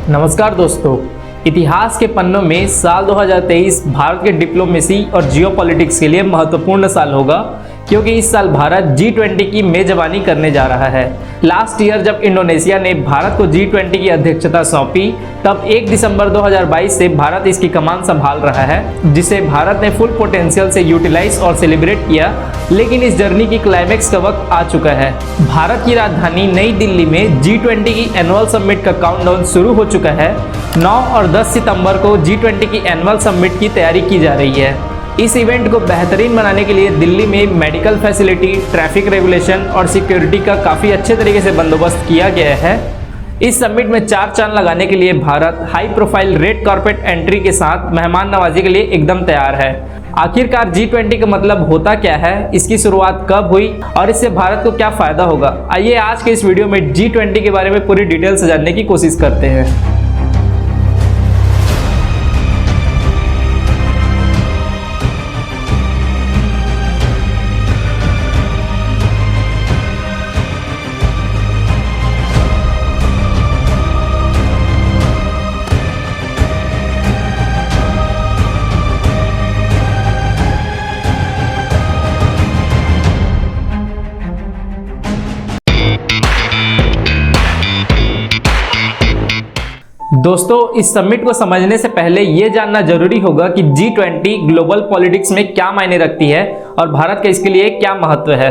नमस्कार दोस्तों, इतिहास के पन्नों में साल 2023 भारत के डिप्लोमेसी और जियोपॉलिटिक्स के लिए महत्वपूर्ण साल होगा, क्योंकि इस साल भारत G20 की मेजबानी करने जा रहा है। लास्ट ईयर जब इंडोनेशिया ने भारत को G20 की अध्यक्षता सौंपी, तब 1 दिसंबर 2022 से भारत इसकी कमान संभाल रहा है, जिसे भारत ने फुल पोटेंशियल से यूटिलाइज और सेलिब्रेट किया। लेकिन इस जर्नी की क्लाइमेक्स का वक्त आ चुका है। भारत की राजधानी नई दिल्ली में G20 की एनुअल समिट का काउंटडाउन शुरू हो चुका है। 9 और 10 सितंबर को G20 की एनुअल समिट की तैयारी की जा रही है। इस इवेंट को बेहतरीन बनाने के लिए दिल्ली में मेडिकल फैसिलिटी, ट्रैफिक रेगुलेशन और सिक्योरिटी का काफ़ी अच्छे तरीके से बंदोबस्त किया गया है। इस समिट में 4 चांद लगाने के लिए Bharat high profile red carpet entry के साथ मेहमान नवाजी के लिए एकदम तैयार है। आखिरकार G20 का मतलब होता क्या है, इसकी शुरुआत कब हुई और इससे भारत को क्या फ़ायदा होगा, आइए आज के इस वीडियो में G20 के बारे में पूरी डिटेल से जानने की कोशिश करते हैं। दोस्तों, इस समिट को समझने से पहले यह जानना जरूरी होगा कि G20 ग्लोबल पॉलिटिक्स में क्या मायने रखती है और भारत का इसके लिए क्या महत्व है।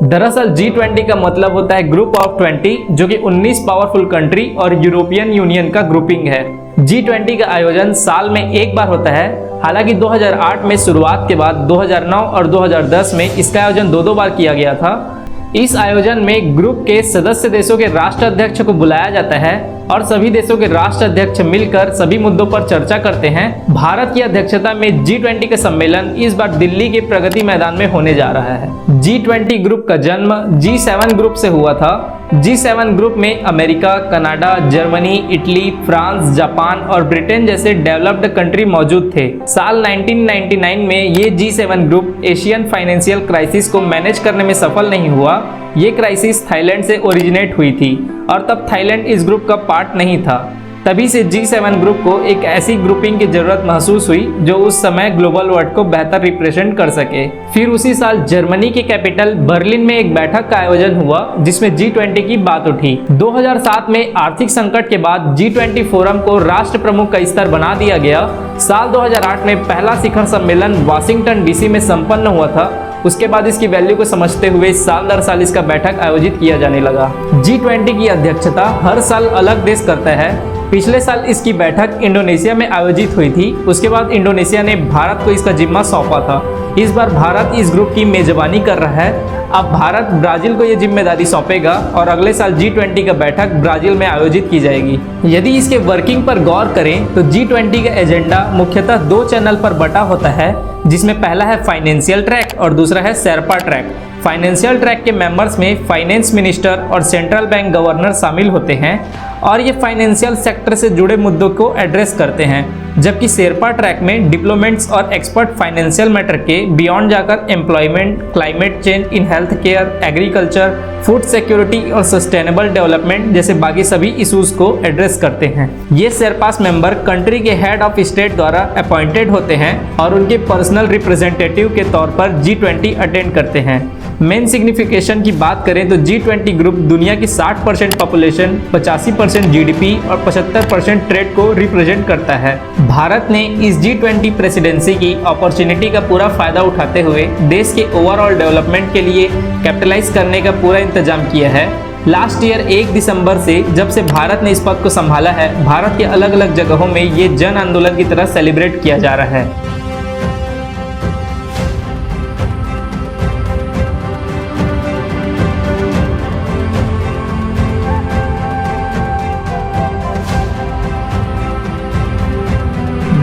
दरअसल G20 का मतलब होता है ग्रुप ऑफ 20, जो कि 19 पावरफुल कंट्री और यूरोपियन यूनियन का ग्रुपिंग है। G20 का आयोजन साल में एक बार होता है। हालांकि 2008 में शुरुआत के बाद 2009 और 2010 में इसका आयोजन 2 बार किया गया था। इस आयोजन में ग्रुप के सदस्य देशों के राष्ट्राध्यक्ष को बुलाया जाता है और सभी देशों के राष्ट्राध्यक्ष मिलकर सभी मुद्दों पर चर्चा करते हैं। भारत की अध्यक्षता में G20 का सम्मेलन इस बार दिल्ली के प्रगति मैदान में होने जा रहा है। G20 ग्रुप का जन्म G7 ग्रुप से हुआ था। G7 ग्रुप में America, Canada, Germany, Italy, France, Japan और ब्रिटेन जैसे डेवलप्ड कंट्री मौजूद थे। साल 1999 में ये G7 group Asian financial crisis को मैनेज करने में सफल नहीं हुआ। ये क्राइसिस थाईलैंड से ओरिजिनेट हुई थी और तब थाईलैंड इस ग्रुप का पार्ट नहीं था। तभी से G7 ग्रुप को एक ऐसी ग्रुपिंग की जरूरत महसूस हुई जो उस समय ग्लोबल वर्ल्ड को बेहतर रिप्रेजेंट कर सके। फिर उसी साल जर्मनी की कैपिटल बर्लिन में एक बैठक का आयोजन हुआ, जिसमें G20 की बात उठी। 2007 में आर्थिक संकट के बाद G20 फोरम को राष्ट्र प्रमुख का स्तर बना दिया गया। साल 2008 में पहला शिखर सम्मेलन वाशिंगटन DC में संपन्न हुआ था। उसके बाद इसकी वैल्यू को समझते हुए साल दर साल इसका बैठक आयोजित किया जाने लगा। G20 की अध्यक्षता हर साल अलग देश करता है। पिछले साल इसकी बैठक इंडोनेशिया में आयोजित हुई थी। उसके बाद इंडोनेशिया ने भारत को इसका जिम्मा सौंपा था। इस बार भारत इस ग्रुप की मेजबानी कर रहा है। अब भारत ब्राजील को यह जिम्मेदारी सौंपेगा और अगले साल G20 का बैठक ब्राजील में आयोजित की जाएगी। यदि इसके वर्किंग पर गौर करें तो G20 का एजेंडा मुख्यतः 2 चैनल पर बटा होता है, जिसमें पहला है फाइनेंशियल ट्रैक और दूसरा है शेरपा ट्रैक। फाइनेंशियल ट्रैक के मेंबर्स में फाइनेंस मिनिस्टर और सेंट्रल बैंक गवर्नर शामिल होते हैं और ये फाइनेंशियल सेक्टर से जुड़े मुद्दों को एड्रेस करते हैं, जबकि शेरपा ट्रैक में डिप्लोमेट्स और एक्सपर्ट फाइनेंशियल मैटर के बियॉन्ड जाकर employment, climate change, in health care, agriculture, food security और सस्टेनेबल डेवलपमेंट जैसे बाकी सभी इशूज को एड्रेस करते हैं। ये शेरपास मेंबर कंट्री के हेड ऑफ स्टेट द्वारा अपॉइंटेड होते हैं और उनके पर्सनल रिप्रेजेंटेटिव के तौर पर G20 अटेंड करते हैं। मेन सिग्निफिकेशन की बात करें तो G20 ग्रुप दुनिया की 60% पॉपुलेशन, 85% GDP और 75% ट्रेड को रिप्रेजेंट करता है। भारत ने इस G20 प्रेसिडेंसी की अपॉर्चुनिटी का पूरा फायदा उठाते हुए देश के ओवरऑल डेवलपमेंट के लिए कैपिटलाइज करने का पूरा इंतजाम किया है। लास्ट ईयर 1 दिसंबर से जब से भारत ने इस पद को संभाला है, भारत के अलग अलग जगहों में ये जन आंदोलन की तरह सेलिब्रेट किया जा रहा है।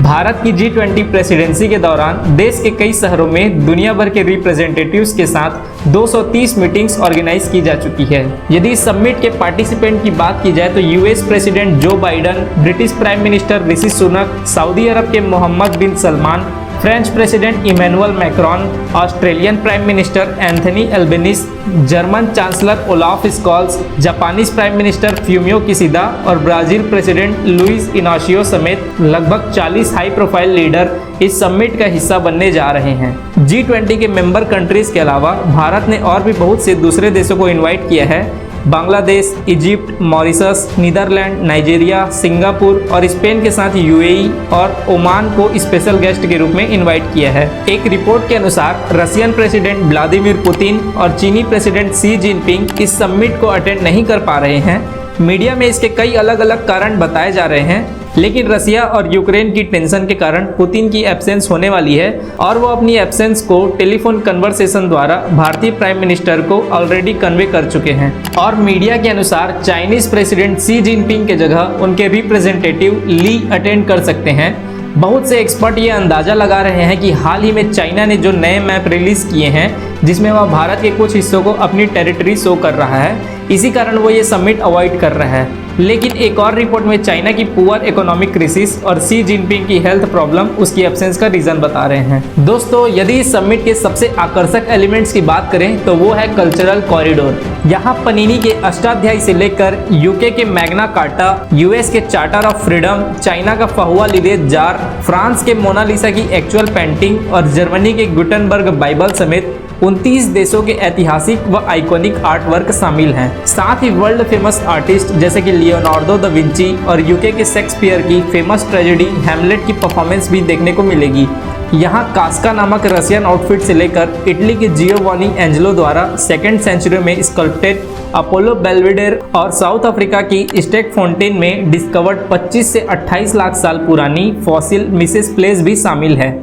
भारत की G20 प्रेसिडेंसी के दौरान देश के कई शहरों में दुनिया भर के रिप्रेजेंटेटिव्स के साथ 230 मीटिंग्स ऑर्गेनाइज की जा चुकी है। यदि इस समिट के पार्टिसिपेंट की बात की जाए तो US president Joe Biden, British prime minister Rishi Sunak, सऊदी अरब के Mohammed bin Salman, French president Emmanuel Macron, Australian prime minister Anthony Albanese, German chancellor Olaf Scholz, Japanese prime minister Fumio Kishida और ब्राजील प्रेसिडेंट लुइस इनाशियो समेत लगभग 40 high profile leader इस summit का हिस्सा बनने जा रहे हैं। G20 के मेंबर कंट्रीज के अलावा भारत ने और भी बहुत से दूसरे देशों को इनवाइट किया है। Bangladesh, Egypt, Mauritius, Netherlands, Nigeria, Singapore और स्पेन के साथ यूएई और ओमान को स्पेशल गेस्ट के रूप में इनवाइट किया है। एक रिपोर्ट के अनुसार रशियन प्रेसिडेंट व्लादिमीर पुतिन और चीनी प्रेसिडेंट शी जिनपिंग इस समिट को अटेंड नहीं कर पा रहे हैं। मीडिया में इसके कई अलग अलग कारण बताए जा रहे हैं, लेकिन रसिया और यूक्रेन की टेंशन के कारण पुतिन की एब्सेंस होने वाली है और वो अपनी एब्सेंस को टेलीफोन कन्वर्सेशन द्वारा भारतीय प्राइम मिनिस्टर को ऑलरेडी कन्वे कर चुके हैं। और मीडिया के अनुसार चाइनीज प्रेसिडेंट शी जिनपिंग के जगह उनके रिप्रेजेंटेटिव ली अटेंड कर सकते हैं। बहुत से एक्सपर्ट ये अंदाजा लगा रहे हैं कि हाल ही में चाइना ने जो नए मैप रिलीज किए हैं जिसमें वह भारत के कुछ हिस्सों को अपनी टेरिटरी शो कर रहा है, इसी कारण वो ये समिट अवॉइड कर रहा है। लेकिन एक और रिपोर्ट में चाइना की पुअर इकोनॉमिक क्राइसिस और शी जिनपिंग की हेल्थ प्रॉब्लम उसकी एब्सेंस का रीजन बता रहे हैं। दोस्तों, यदि इस समिट के सबसे आकर्षक एलिमेंट्स की बात करें तो वो है कल्चरल कॉरिडोर। यहाँ पनीनी के अष्टाध्यायी से लेकर यूके के मैग्ना कार्टा, यूएस के चार्टर ऑफ फ्रीडम, चाइना का फहुआ लिलेज जार, फ्रांस के मोनालिसा की एक्चुअल पेंटिंग और जर्मनी के गुटेनबर्ग बाइबल समेत 29 देशों के ऐतिहासिक व आइकॉनिक आर्ट वर्क शामिल हैं। साथ ही वर्ल्ड फेमस आर्टिस्ट जैसे कि लियोनार्डो दा विंची और यूके के शेक्सपियर की फेमस ट्रेजेडी हैमलेट की परफॉर्मेंस भी देखने को मिलेगी। यहाँ कास्का नामक रशियन आउटफिट से लेकर इटली के जियोवानी एंजेलो द्वारा 2nd सेंचुरी में स्कल्प्टेड अपोलो बेल्वेडेर और साउथ अफ्रीका की स्टेक फाउंटेन में डिस्कवर्ड 25 से 28 लाख साल पुरानी फॉसिल मिसेस प्लेस भी शामिल है।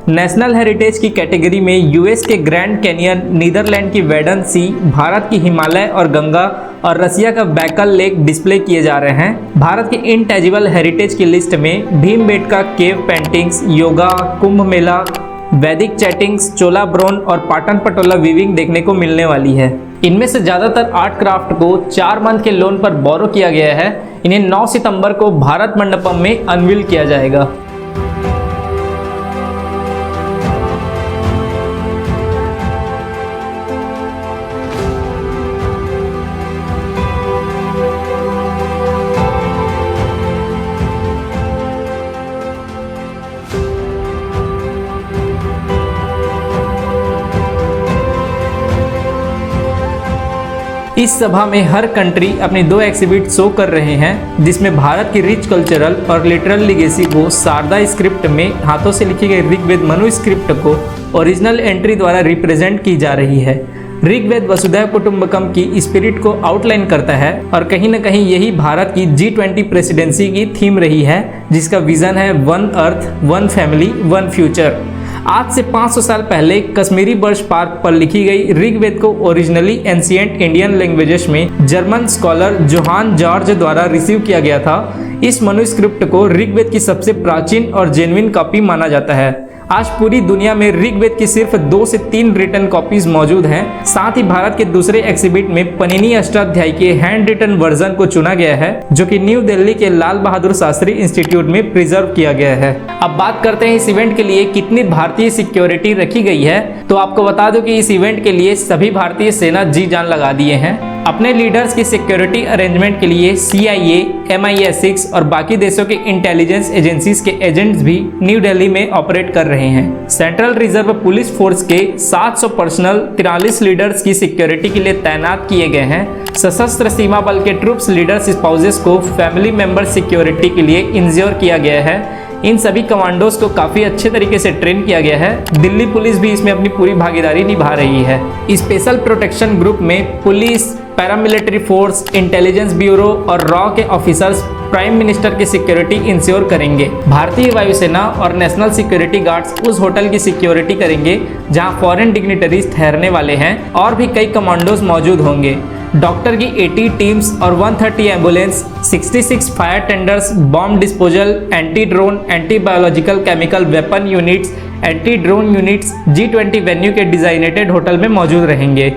नेशनल हेरिटेज की कैटेगरी में यूएस के ग्रैंड कैनियन, नीदरलैंड की वेडन सी, भारत की हिमालय और गंगा और रसिया का बैकल लेक डिस्प्ले किए जा रहे हैं। भारत के इनटेजिबल हेरिटेज की लिस्ट में भीमबेटका केव पेंटिंग्स, योगा, कुंभ मेला, वैदिक चैटिंग्स, चोला ब्रोन और पाटन पटोला वीविंग देखने को मिलने वाली है। इनमें से ज़्यादातर आर्ट क्राफ्ट को 4 मंथ के लोन पर बोरो किया गया है। इन्हें 9 सितंबर को भारत मंडपम में अनवील किया जाएगा। इस सभा में हर कंट्री अपने 2 एग्जिबिट शो कर रहे हैं, जिसमें भारत की रिच कल्चरल और लिटरल लिगेसी को शारदा स्क्रिप्ट में हाथों से लिखी गई ऋग्वेद मनु स्क्रिप्ट को ओरिजिनल एंट्री द्वारा रिप्रेजेंट की जा रही है। ऋग्वेद वसुधैव कुटुंबकम की स्पिरिट को आउटलाइन करता है और कहीं न कहीं यही भारत की G20 प्रेसिडेंसी की थीम रही है, जिसका विजन है 1 अर्थ, 1 फैमिली, 1 फ्यूचर। आज से 500 साल पहले कश्मीरी बर्च पार्क पर लिखी गई ऋग्वेद को ओरिजिनली एंशिएंट इंडियन लैंग्वेजेस में जर्मन स्कॉलर जोहान जॉर्ज द्वारा रिसीव किया गया था। इस मनुस्क्रिप्ट को ऋग्वेद की सबसे प्राचीन और जेन्युइन कॉपी माना जाता है। आज पूरी दुनिया में ऋग्वेद की सिर्फ 2 से 3 रिटन कॉपीज मौजूद हैं। साथ ही भारत के दूसरे एग्जिबिट में पनीनी अष्टाध्यायी के हैंड रिटन वर्जन को चुना गया है, जो कि न्यू दिल्ली के लाल बहादुर शास्त्री इंस्टीट्यूट में प्रिजर्व किया गया है। अब बात करते हैं इस इवेंट के लिए कितनी भारतीय सिक्योरिटी रखी गई है। तो आपको बता दूं कि इस इवेंट के लिए सभी भारतीय सेना जी जान लगा दिए हैं। अपने लीडर्स की सिक्योरिटी अरेंजमेंट के लिए CIA, MI6 और बाकी देशों के इंटेलिजेंस एजेंसीज के एजेंट्स भी न्यू दिल्ली में ऑपरेट कर रहे हैं। सेंट्रल रिजर्व पुलिस फोर्स के 700 पर्सनल 43 लीडर्स की सिक्योरिटी के लिए तैनात किए गए हैं। सशस्त्र सीमा बल के ट्रूप्स लीडर्स स्पाउसेस को फैमिली मेंबर सिक्योरिटी के लिए इंश्योर किया गया है। इन सभी कमांडोज को काफ़ी अच्छे तरीके से ट्रेन किया गया है। दिल्ली पुलिस भी इसमें अपनी पूरी भागीदारी निभा रही है। स्पेशल प्रोटेक्शन ग्रुप में police, paramilitary force, intelligence bureau और रॉ के ऑफिसर्स प्राइम मिनिस्टर की सिक्योरिटी इंश्योर करेंगे। भारतीय वायुसेना और नेशनल सिक्योरिटी गार्ड्स उस होटल की सिक्योरिटी करेंगे जहां फॉरेन डिग्निटरीज ठहरने वाले हैं और भी कई कमांडोज मौजूद होंगे। डॉक्टर की 80 टीम्स और 130 ambulance, 66 fire tenders, bomb disposal, anti drone, anti biological chemical weapon units, anti drone units G20 venue के डिजाइनेटेड होटल में मौजूद रहेंगे।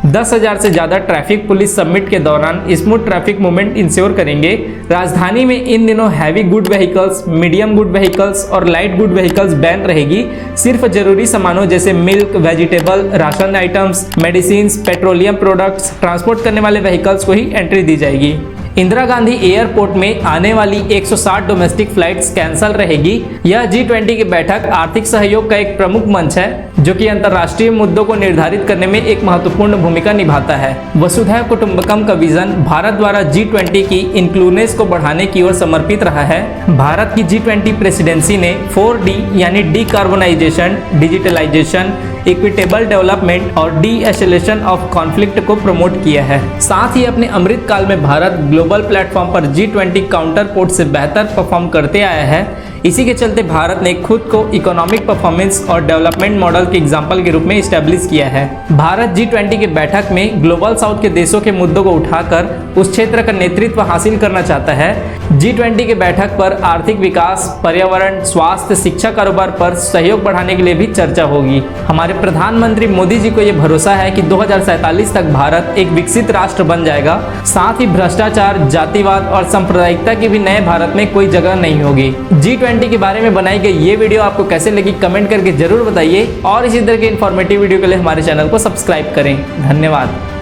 10,000 से ज़्यादा ट्रैफिक पुलिस समिट के दौरान स्मूथ ट्रैफिक मूवमेंट इंश्योर करेंगे। राजधानी में इन दिनों heavy good vehicles, medium good vehicles और लाइट गुड व्हीकल्स बैन रहेगी। सिर्फ जरूरी सामानों जैसे milk, vegetable, ration items, medicine, petroleum products transport करने वाले व्हीकल्स को ही एंट्री दी जाएगी। इंदिरा गांधी एयरपोर्ट में आने वाली 160 डोमेस्टिक फ्लाइट्स कैंसल रहेगी। यह G20 की बैठक आर्थिक सहयोग का एक प्रमुख मंच है जो कि अंतर्राष्ट्रीय मुद्दों को निर्धारित करने में एक महत्वपूर्ण भूमिका निभाता है। वसुधैव कुटुंबकम का विजन भारत द्वारा G20 की इंक्लूसिवनेस को बढ़ाने की ओर समर्पित रहा है। भारत की G20 प्रेसिडेंसी ने 4D यानी डिकार्बोनाइजेशन, डिजिटलाइजेशन, इक्विटेबल डेवलपमेंट और डी-एस्केलेशन ऑफ कॉन्फ्लिक्ट को प्रमोट किया है। साथ ही अपने अमृत काल में भारत ग्लोबल प्लेटफॉर्म पर G20 काउंटर पोर्ट से बेहतर परफॉर्म करते आया है। इसी के चलते भारत ने खुद को इकोनॉमिक परफॉर्मेंस और डेवलपमेंट मॉडल के एग्जाम्पल के रूप में इस्टेब्लिश किया है। भारत G20 की बैठक में ग्लोबल साउथ के देशों के मुद्दों को उठाकर उस क्षेत्र का नेतृत्व हासिल करना चाहता है। G20 की बैठक पर आर्थिक विकास, पर्यावरण, स्वास्थ्य, शिक्षा, कारोबार पर सहयोग बढ़ाने के लिए भी चर्चा होगी। हमारे प्रधानमंत्री मोदी जी को यह भरोसा है कि 2047 तक भारत एक विकसित राष्ट्र बन जाएगा। साथ ही भ्रष्टाचार, जातिवाद और सांप्रदायिकता की भी नए भारत में कोई जगह नहीं होगी। G20 के बारे में बनाई गई ये वीडियो आपको कैसे लगी कमेंट करके जरूर बताइए और इसी तरह के इन्फॉर्मेटिव वीडियो के लिए हमारे चैनल को सब्सक्राइब करें। धन्यवाद।